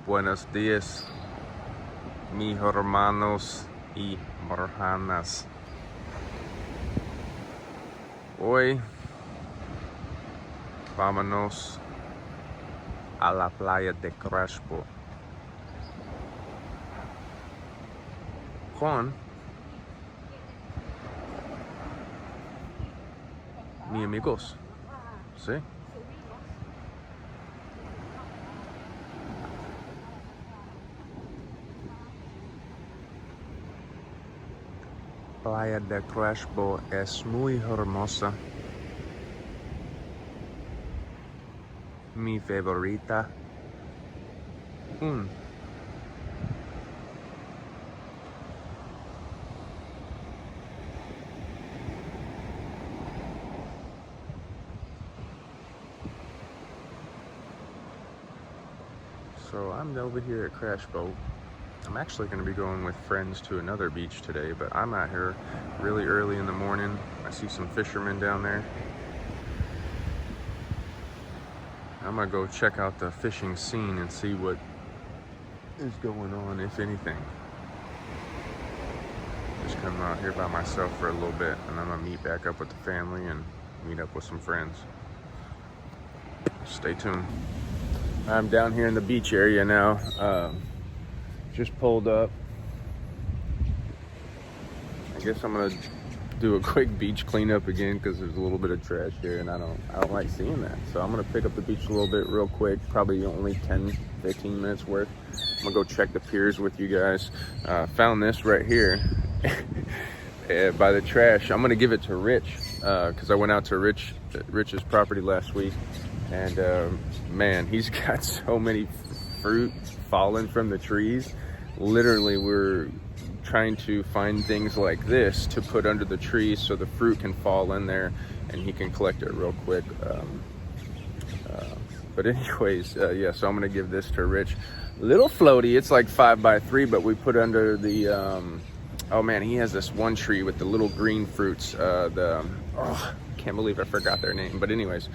Buenos días, mis hermanos y hermanas. Hoy vámonos a la playa de Crespo con mis amigos, ¿sí? Playa de Crespo es muy hermosa. Mi favorita. So I'm over here at Crespo. I'm actually going to be going with friends to another beach today, but I'm out here really early in the morning. I see some fishermen down there. I'm going to go check out the fishing scene and see what is going on, if anything. Just come out here by myself for a little bit, and I'm going to meet back up with the family and meet up with some friends. Stay tuned. I'm down here in the beach area now. Just pulled up. I guess I'm gonna do a quick beach cleanup again because there's a little bit of trash here, and I don't like seeing that. So I'm gonna pick up the beach a little bit real quick, probably only 10-15 minutes worth. I'm gonna go check the piers with you guys. Found this right here by the trash. I'm gonna give it to Rich because I went out to Rich's property last week, and man, he's got so many fruit falling from the trees. Literally, we're trying to find things like this to put under the trees so the fruit can fall in there and he can collect it real quick. But anyways, yeah, so I'm gonna give this to Rich. Little floaty, it's like 5x3, but we put under the oh man, he has this one tree with the little green fruits. Can't believe I forgot their name. But anyways,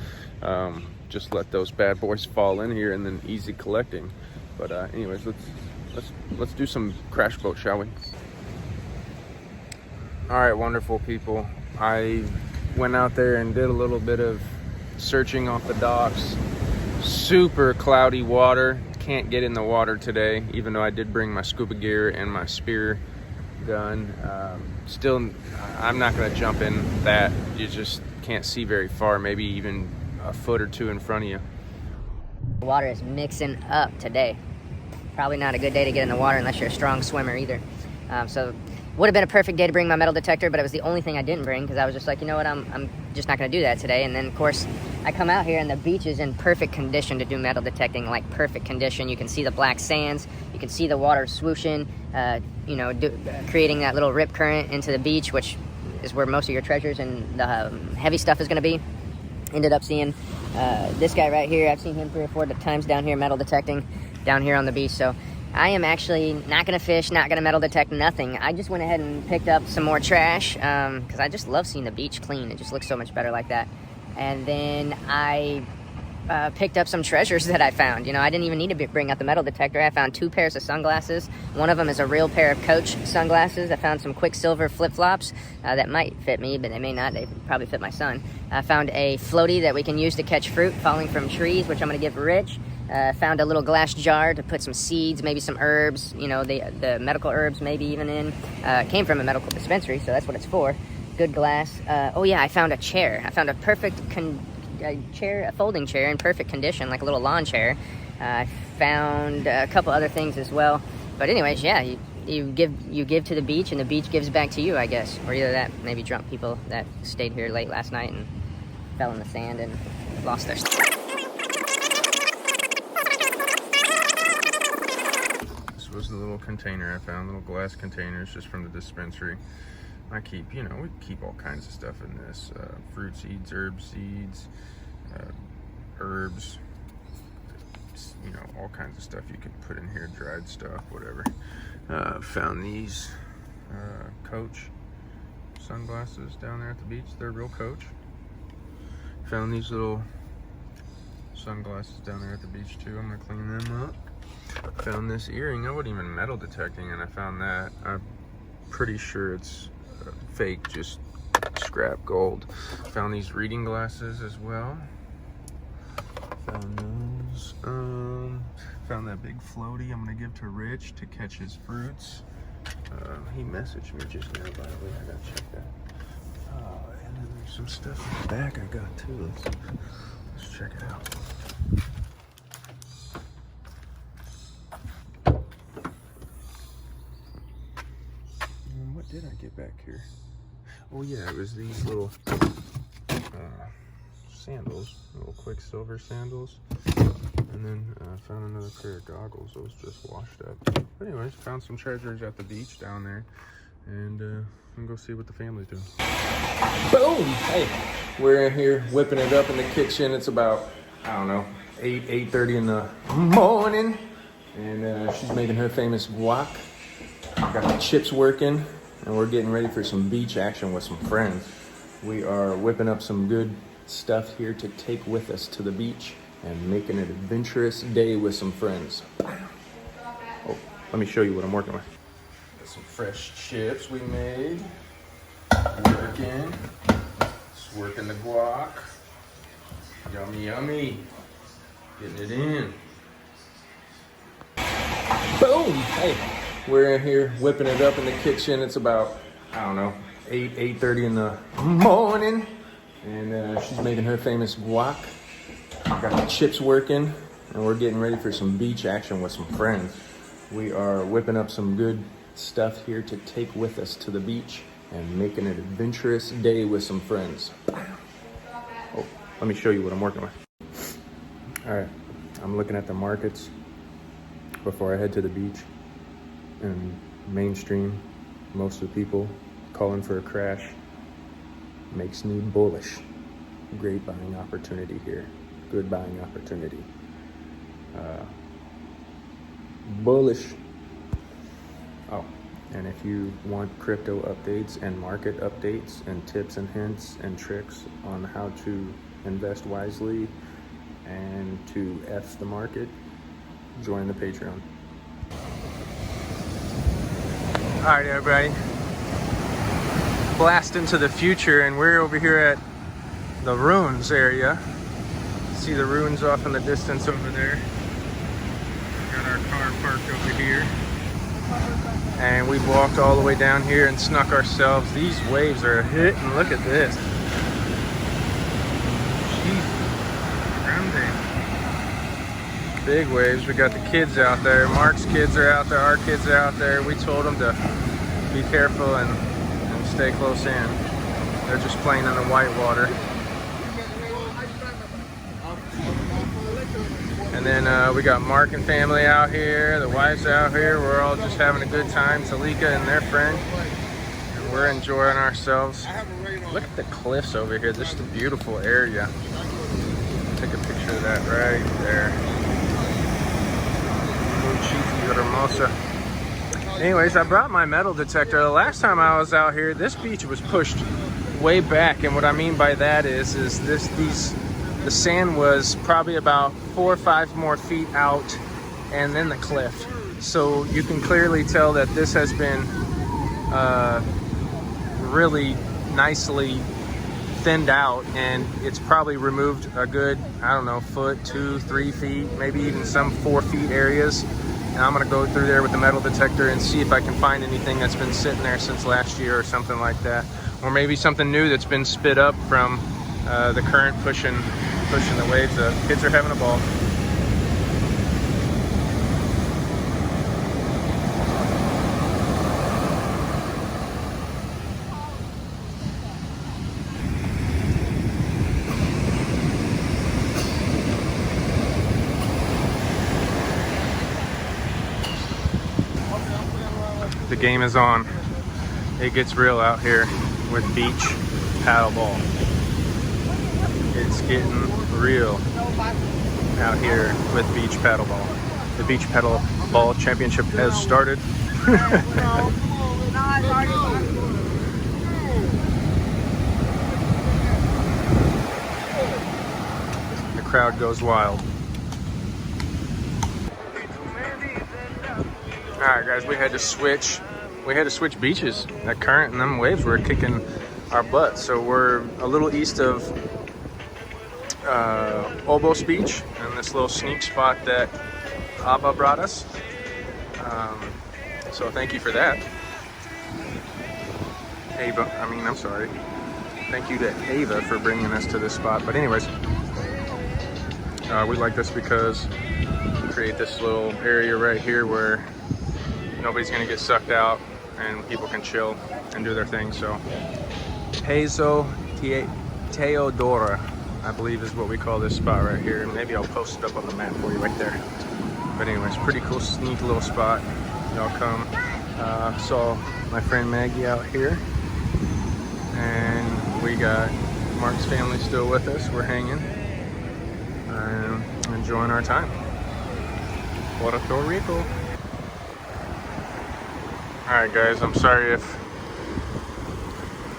just let those bad boys fall in here and then easy collecting. But anyways, let's do some crash boat, shall we? All right, wonderful people. I went out there and did a little bit of searching off the docks. Super cloudy water. Can't get in the water today, even though I did bring my scuba gear and my spear gun. Still, I'm not gonna jump in that. You just can't see very far, maybe even a foot or two in front of you. The water is mixing up today. Probably not a good day to get in the water unless you're a strong swimmer either. So would have been a perfect day to bring my metal detector, but it was the only thing I didn't bring because I was just like, you know what, I'm just not gonna do that today. And then of course I come out here and the beach is in perfect condition to do metal detecting, like perfect condition. You can see the black sands, you can see the water swooshing, creating that little rip current into the beach, which is where most of your treasures and the heavy stuff is gonna be. Ended up seeing this guy right here. I've seen him 3 or 4 times down here metal detecting down here on the beach. So I am actually not gonna fish, not gonna metal detect, nothing. I just went ahead and picked up some more trash because I just love seeing the beach clean. It just looks so much better like that. And then I picked up some treasures that I found. You know, I didn't even need to bring out the metal detector. I found 2 pairs of sunglasses. One of them is a real pair of Coach sunglasses. I found some Quicksilver flip-flops that might fit me, but they may not. They probably fit my son. I found a floaty that we can use to catch fruit falling from trees, which I'm gonna give Rich. Found a little glass jar to put some seeds, maybe some herbs, you know, the medical herbs maybe even in. Came from a medical dispensary, so that's what it's for. Good glass. Oh yeah, I found a chair. I found a perfect a folding chair in perfect condition, like a little lawn chair. I found a couple other things as well. But anyways, yeah, you give to the beach and the beach gives back to you, I guess. Or either that, maybe drunk people that stayed here late last night and fell in the sand and lost their stuff. Was the little container I found, little glass containers just from the dispensary. I keep, we keep all kinds of stuff in this. Fruit seeds, herb seeds, herbs, all kinds of stuff you could put in here, dried stuff, whatever. Found these Coach sunglasses down there at the beach. They're real Coach. Found these little sunglasses down there at the beach too. I'm gonna clean them up. Found this earring. I wasn't even metal detecting, and I found that. I'm pretty sure it's fake, just scrap gold. Found these reading glasses as well. Found those. Found that big floaty I'm gonna give to Rich to catch his fruits. He messaged me just now, by the way. I gotta check that. And then there's some stuff in the back I got too. Let's check it out. What did I get back here? Oh yeah, it was these little sandals, little Quicksilver sandals. And then found another pair of goggles. Those just washed up. But anyways, found some treasures at the beach down there. And I'm gonna go see what the family's doing. Boom! Hey, we're in here whipping it up in the kitchen. It's about, I don't know, 8:30 in the morning. And she's making her famous guac. Got the chips working. And we're getting ready for some beach action with some friends. We are whipping up some good stuff here to take with us to the beach and making an adventurous day with some friends. Oh, let me show you what I'm working with. Got some fresh chips we made. Working. Just working the guac. Yummy, yummy. Getting it in. Boom! Hey. We're in here whipping it up in the kitchen. It's about, I don't know, 8:30 in the morning. And she's making her famous guac. Got the chips working. And we're getting ready for some beach action with some friends. We are whipping up some good stuff here to take with us to the beach and making an adventurous day with some friends. Oh, let me show you what I'm working with. All right, I'm looking at the markets before I head to the beach. And mainstream, most of the people calling for a crash makes me bullish. Great buying opportunity here. Good buying opportunity. Bullish. Oh, and if you want crypto updates and market updates and tips and hints and tricks on how to invest wisely and to F the market, join the Patreon. All right, everybody, blast into the future, and we're over here at the ruins area. See the ruins off in the distance over there. Got our car parked over here, and we walked all the way down here and snuck ourselves. These waves are hitting. Look at this. Big waves. We got the kids out there. Mark's kids are out there. Our kids are out there. We told them to be careful and stay close in. They're just playing in the white water. And then we got Mark and family out here. The wives are out here. We're all just having a good time. Talika and their friend. And we're enjoying ourselves. Look at the cliffs over here. This is a beautiful area. Take a picture of that right there. Hermosa. Anyways, I brought my metal detector. The last time I was out here, this beach was pushed way back, and what I mean by that is the sand was probably about 4 or 5 more feet out, and then the cliff. So you can clearly tell that this has been really nicely thinned out, and it's probably removed a good, I don't know, foot, 2, 3 feet, maybe even some 4 feet areas. And I'm gonna go through there with the metal detector and see if I can find anything that's been sitting there since last year or something like that. Or maybe something new that's been spit up from the current pushing the waves up. Kids are having a ball. The game is on. It gets real out here with beach paddleball. It's getting real out here with beach paddleball. The beach paddleball championship has started. The crowd goes wild. All right, guys, we had to switch beaches. That current and them waves were kicking our butts. So we're a little east of Jobos Beach, and this little sneak spot that Abba brought us. So thank you for that. Thank you to Ava for bringing us to this spot. But anyways, we like this because we create this little area right here where nobody's gonna get sucked out and people can chill and do their thing. So Peso Teodora, I believe is what we call this spot right here. And maybe I'll post it up on the map for you right there. But anyways, pretty cool, sneak little spot. Y'all come. Saw my friend Maggie out here. And we got Mark's family still with us. We're hanging and enjoying our time. Puerto Rico. Alright guys, I'm sorry if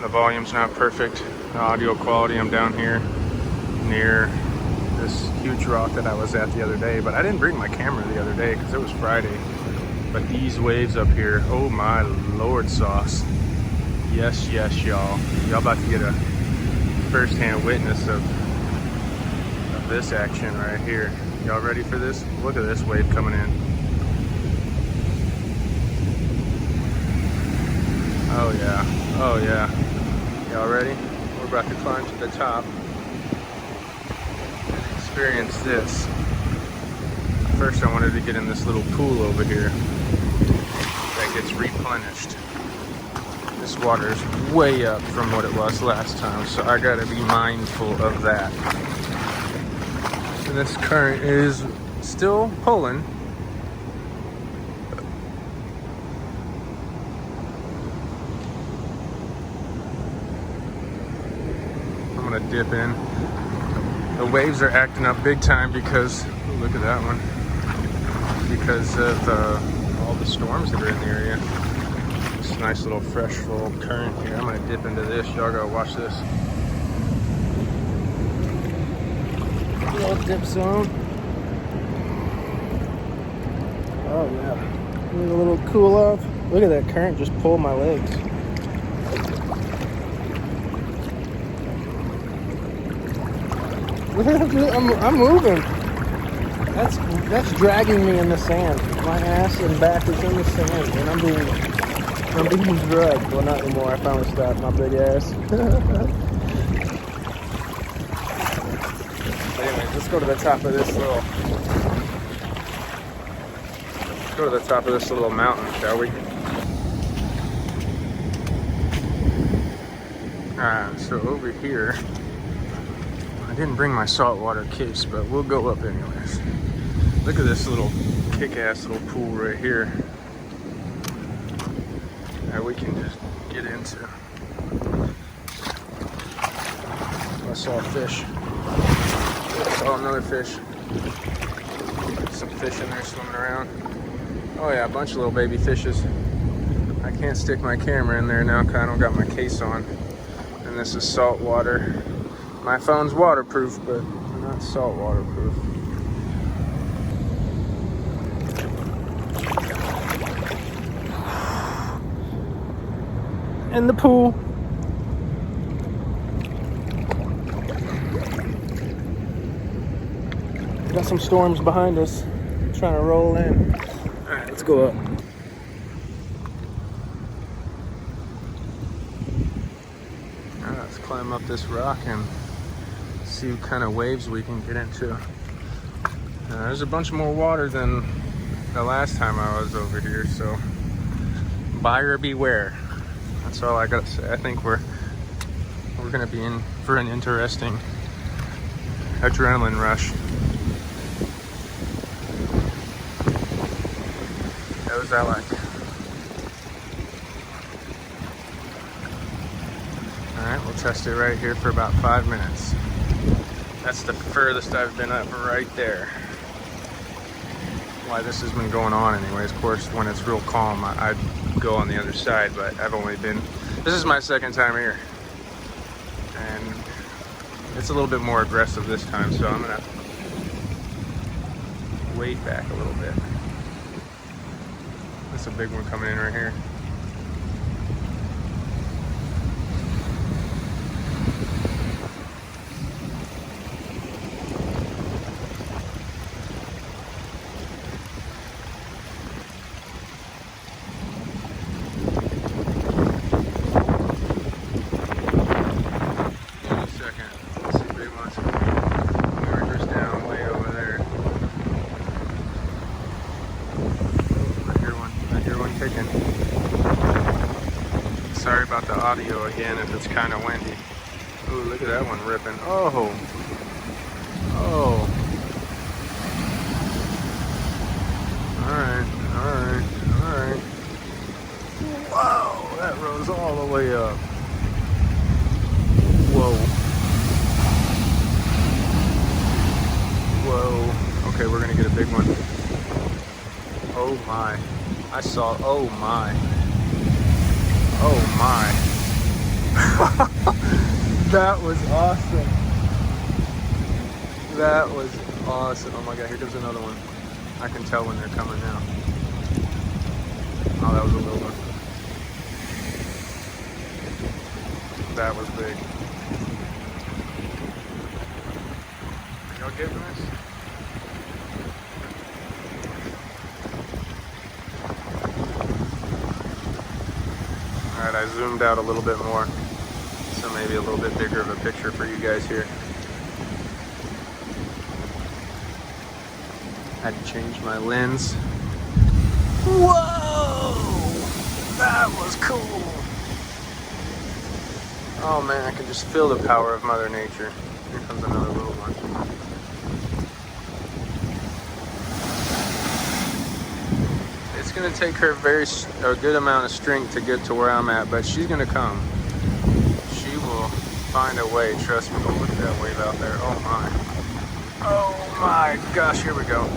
the volume's not perfect. The audio quality, I'm down here near this huge rock that I was at the other day, but I didn't bring my camera the other day because it was Friday. But these waves up here, oh my lord sauce. Yes, y'all. Y'all about to get a first-hand witness of this action right here. Y'all ready for this? Look at this wave coming in. Oh yeah, oh yeah. Y'all ready? We're about to climb to the top and experience this. First I wanted to get in this little pool over here that gets replenished. This water is way up from what it was last time, so I gotta be mindful of that. And this current is still pulling. I'm gonna dip in. The waves are acting up big time because, look at that one, because of all the storms that are in the area. Nice little fresh full current here. I'm gonna dip into this. Y'all gotta watch this. Little dip zone. Oh yeah. Need a little cool off. Look at that current just pull my legs. I'm moving. That's dragging me in the sand. My ass and back is in the sand, and I'm being drugged. Well, not anymore. I finally stopped my big ass. Anyway, let's go to the top of this little. Let's go to the top of this little mountain, shall we? Alright, so over here, I didn't bring my saltwater case, but we'll go up anyways. Look at this little kick-ass little pool right here that we can just get into. I saw a fish. I saw another fish. Some fish in there swimming around. Oh yeah, a bunch of little baby fishes. I can't stick my camera in there now because I don't got my case on. And this is salt water. My phone's waterproof, but not salt waterproof. In the pool. Got some storms behind us. Trying to roll in. Alright, let's go up. Alright, let's climb up this rock and see what kind of waves we can get into. There's a bunch more water than the last time I was over here, so buyer beware. That's all I gotta say. I think we're gonna be in for an interesting adrenaline rush. What was that like? Alright, we'll test it right here for about 5 minutes. That's the furthest I've been up right there. Why this has been going on anyways. Of course, when it's real calm, I'd go on the other side, but I've only been, this is my second time here. And it's a little bit more aggressive this time, so I'm gonna wade back a little bit. That's a big one coming in right here. Sorry about the audio again if it's kind of windy. Ooh, look at that one ripping. Oh. Oh. Alright, alright, alright. Whoa, that rose all the way up. Whoa. Whoa. Okay, we're gonna get a big one. Oh my. I saw, oh my. Oh my. That was awesome. That was awesome. Oh my god, here comes another one. I can tell when they're coming now. Oh, that was a little one. That was big. Are y'all getting this? Alright, I zoomed out a little bit more, so maybe a little bit bigger of a picture for you guys here. Had to change my lens. Whoa! That was cool! Oh man, I can just feel the power of Mother Nature. Here comes another little one. It's gonna take her a good amount of strength to get to where I'm at, but she's gonna come. She will find a way, trust me. Oh, look at that wave out there. Oh my. Oh my gosh, here we go.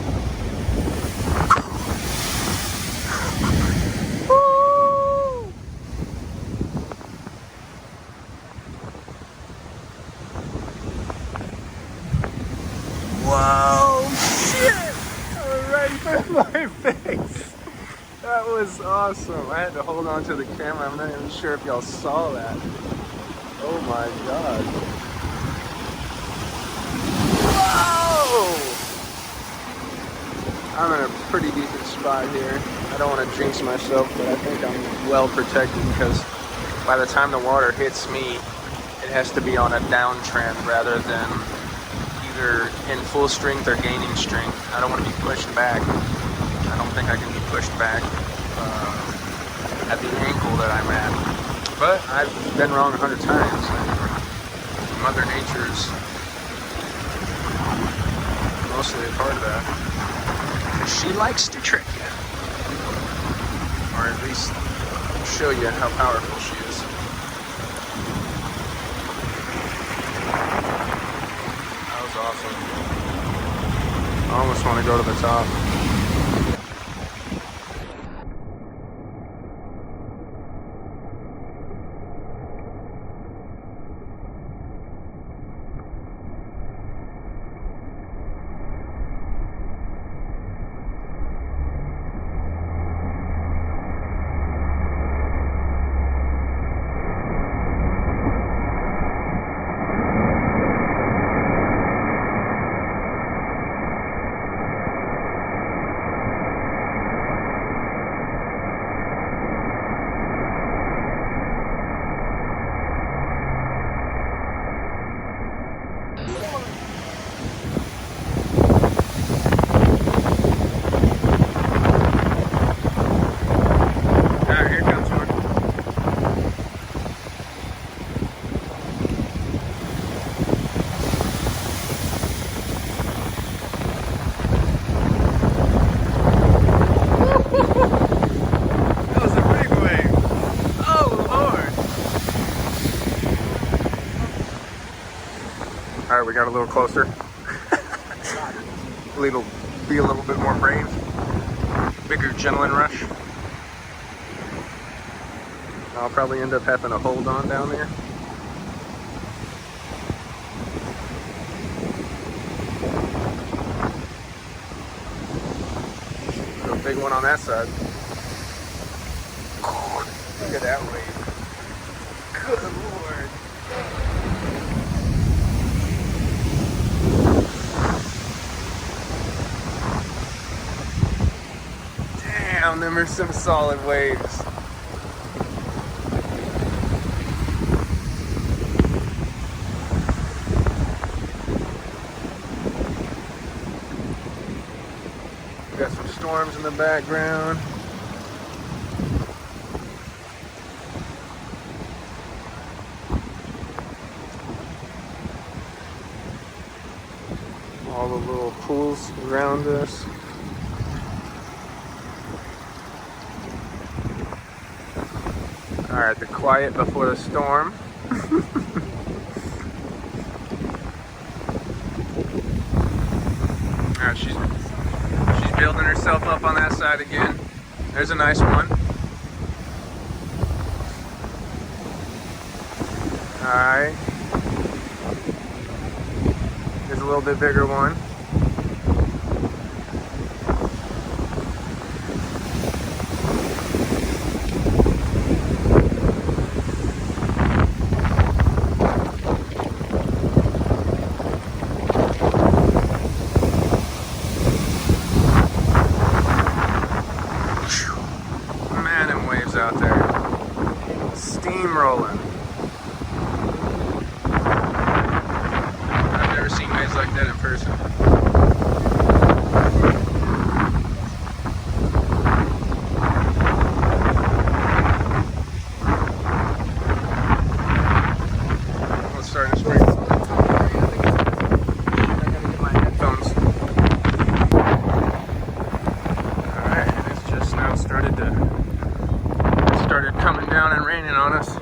Woo! Whoa, shit! Right in front of my face. That was awesome. I had to hold on to the camera. I'm not even sure if y'all saw that. Oh my god. Whoa! I'm in a pretty decent spot here. I don't want to jinx myself, but I think I'm well protected because by the time the water hits me, it has to be on a downtrend rather than either in full strength or gaining strength. I don't want to be pushed back. I don't think I can be pushed back at the angle that I'm at. But I've been wrong 100 times. Mother Nature's mostly a part of that. She likes to trick you. Or at least show you how powerful she is. That was awesome. I almost want to go to the top. Alright, we got a little closer. Be a little bit more brave. Bigger adrenaline rush. I'll probably end up having to hold on down there. Got a big one on that side. Look at that wave. Good Lord. Damn, them are some solid waves. Got some storms in the background. All the little pools around us. All right, the quiet before the storm. All right, she's building herself up on that side again. There's a nice one. All right. There's a little bit bigger one. Man, them waves out there. Steamrolling. I've never seen waves like that in person. Let's start to spring. I gotta get my headphones. Alright, it's just now started coming down and raining on us.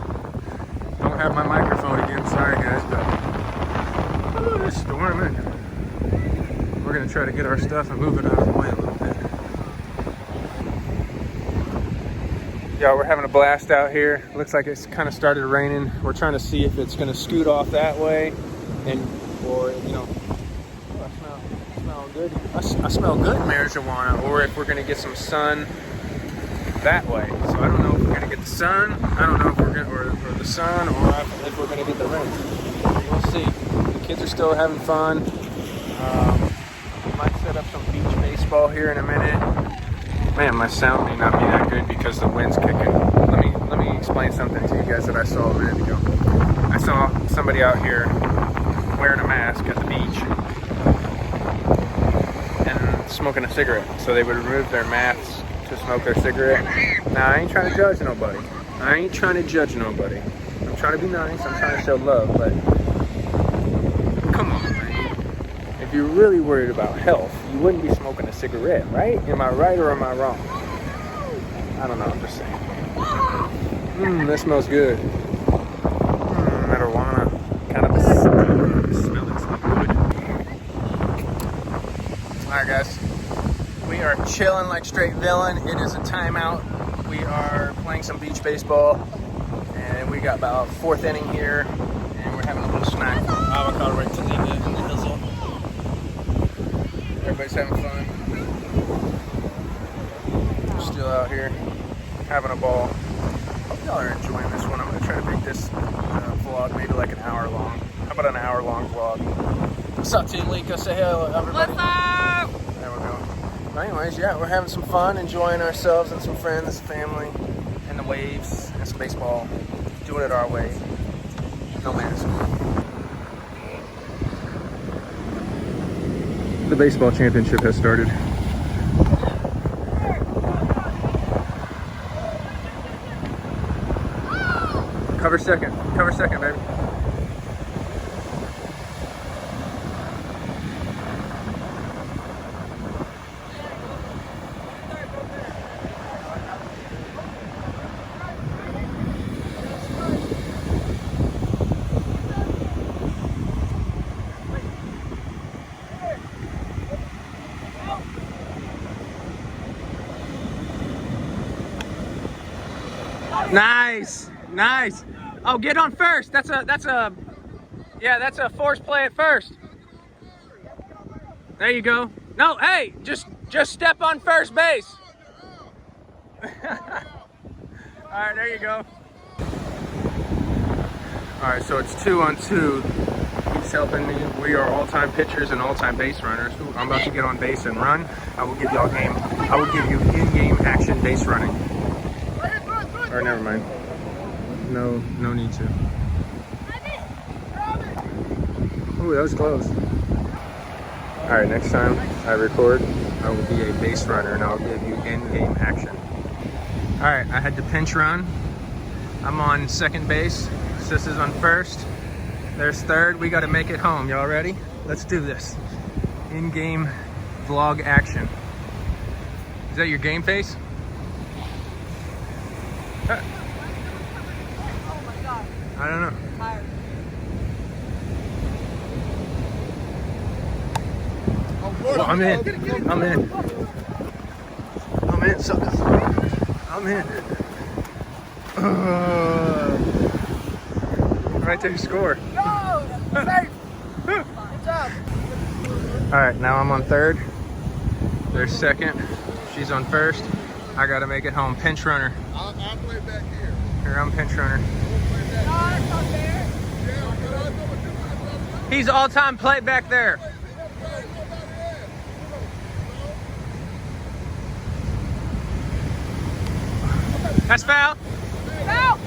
Don't have my microphone again, sorry guys, but it's storming. We're gonna try to get our stuff and move it out of the way a little bit. Yeah, we're having a blast out here. Looks like it's kind of started raining. We're trying to see if it's gonna scoot off that way, or you know, oh, I smell good. I smell good marijuana, or if we're gonna get some sun that way. So I don't know if we're gonna get the sun. I don't know if we're gonna, or the sun, or if we're gonna get the rain. We'll see. The kids are still having fun. We might set up some beach baseball here in a minute. Man, my sound may not be that good because the wind's kicking. Let me explain something to you guys that I saw a minute ago. I saw somebody out here wearing a mask at the beach and smoking a cigarette. So they would remove their masks to smoke their cigarette. Now, I ain't trying to judge nobody. I'm trying to be nice. I'm trying to show love, but come on, man. If you're really worried about health, you wouldn't be smoking a cigarette, right? Am I right or am I wrong? I don't know, I'm just saying. That smells good. Marijuana. Kind of smelling some good. Alright guys. We are chilling like straight villain. It is a timeout. We are playing some beach baseball. And we got about 4th inning here. And we're having a little snack. Avocado right to leave it in the hizzle. Everybody's having fun. We're still out here having a ball. Hope y'all are enjoying this one. I'm going to try to make this vlog maybe like an hour long. How about an hour long vlog? What's up, Team Lico? Say hello, everybody. What's up? There we go. Anyways, yeah, we're having some fun, enjoying ourselves and some friends, family, and the waves, and some baseball. Doing it our way. No mask. The baseball championship has started. Cover second, baby. Nice. Oh, get on first. That's a force play at first. There you go. No, hey, just step on first base. All right, there you go. All right, so it's 2-on-2. He's helping me. We are all-time pitchers and all-time base runners. Ooh, I'm about to get on base and run. I will give y'all game. I will give you in-game action base running. Or never mind. No need to. Ooh, that was close. All right, next time I record, I will be a base runner and I'll give you in-game action. All right, I had to pinch run. I'm on second base. Sis is on first. There's third. We got to make it home. Y'all ready? Let's do this. In-game vlog action. Is that your game face? Oh my god. I don't know. I'm tired. Well, I'm in. I'm in. I'm in, sucker. I'm in. Right there, score. Go! Safe! Good job. All right, now I'm on third. There's second. She's on first. I gotta make it home. Pinch runner. I'll play back here. Here, I'm pinch runner. No, that's not there. He's all-time play back there. That's foul. Help!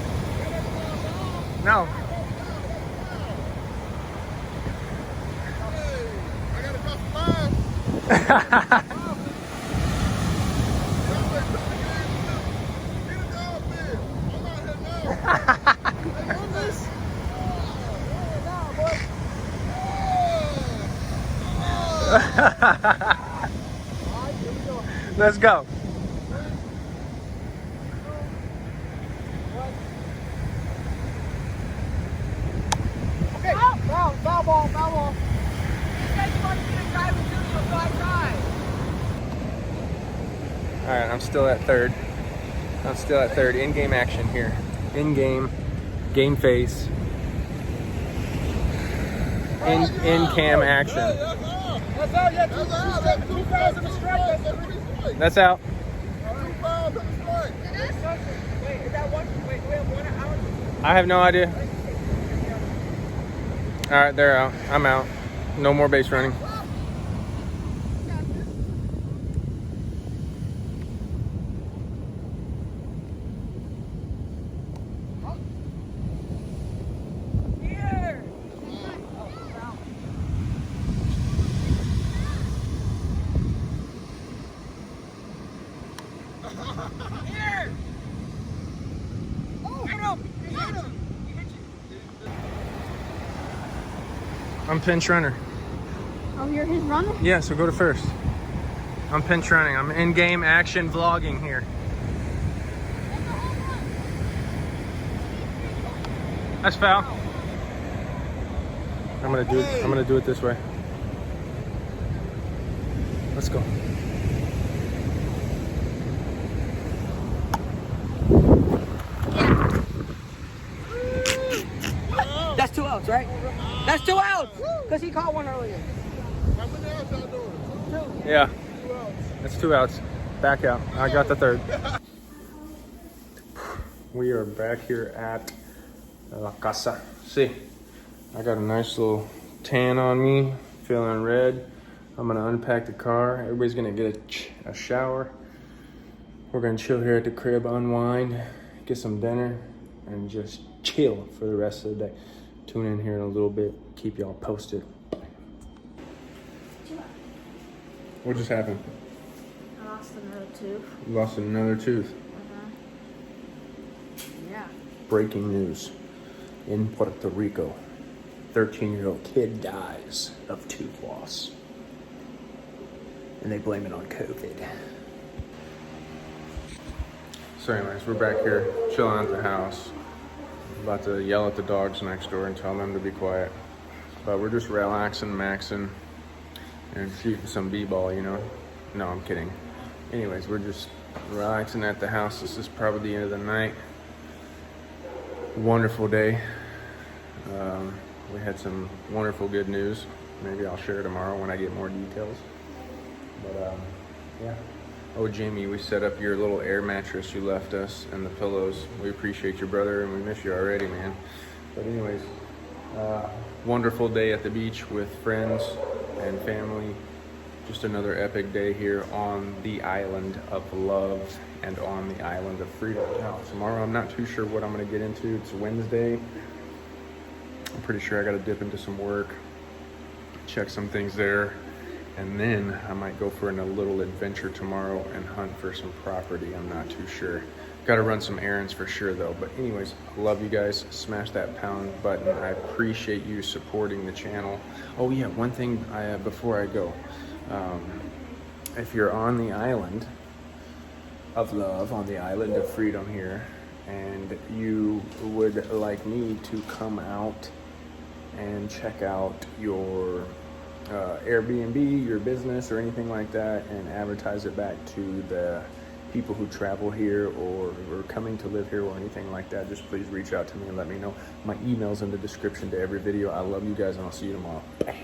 No. I gotta cross the line. Let's go. Okay, foul ball, foul ball. You guys want to get a guy with you, so I try. All right, I'm still at third. In-game action here. In-game, game face. In-cam action. That's out, yeah, two fouls and a strike. That's out. 2 fouls and a strike. Wait, is that one? Wait, we have 1 hour? I have no idea. All right, they're out. I'm out. No more base running. Here! Here! Oh, hit him! He hit him! He hit you. I'm pinch runner. Oh, you're his runner? Yeah, so go to first. I'm pinch running. I'm in-game action vlogging here. That's foul. I'm gonna do it this way. Let's go. That's 2 outs, right? That's 2 outs! Because he caught one earlier. How many outs y'all doing? Yeah, 2 outs. that's 2 outs. Back out. I got the third. We are back here at La Casa. See, I got a nice little tan on me, feeling red. I'm gonna unpack the car. Everybody's gonna get a shower. We're gonna chill here at the crib, unwind, get some dinner, and just chill for the rest of the day. Tune in here in a little bit, keep y'all posted. What just happened? I lost another tooth. You lost another tooth. Yeah. Breaking news. In Puerto Rico, 13-year-old kid dies of tooth loss. And they blame it on COVID. So anyways, we're back here chilling at the house. About to yell at the dogs next door and tell them to be quiet. But we're just relaxing, maxing, and shooting some b-ball, you know? No, I'm kidding. Anyways, we're just relaxing at the house. This is probably the end of the night. Wonderful day. We had some wonderful good news. Maybe I'll share tomorrow when I get more details. But yeah, Oh, Jamie, we set up your little air mattress you left us and the pillows. We appreciate you, brother, and we miss you already, man. But anyways, wonderful day at the beach with friends and family. Just another epic day here on the island of love and on the island of freedom. Now, tomorrow I'm not too sure what I'm going to get into. It's Wednesday. I'm pretty sure I got to dip into some work, check some things there, and then I might go for a little adventure tomorrow and hunt for some property. I'm not too sure. Got to run some errands for sure though. But anyways, I love you guys. Smash that pound button. I appreciate you supporting the channel. Oh yeah, one thing before I go. If you're on the island of love, on the island of freedom here, and you would like me to come out and check out your Airbnb, your business, or anything like that, and advertise it back to the people who travel here or coming to live here or anything like that, just please reach out to me and let me know. My email's in the description to every video. I love you guys, and I'll see you tomorrow. Bam.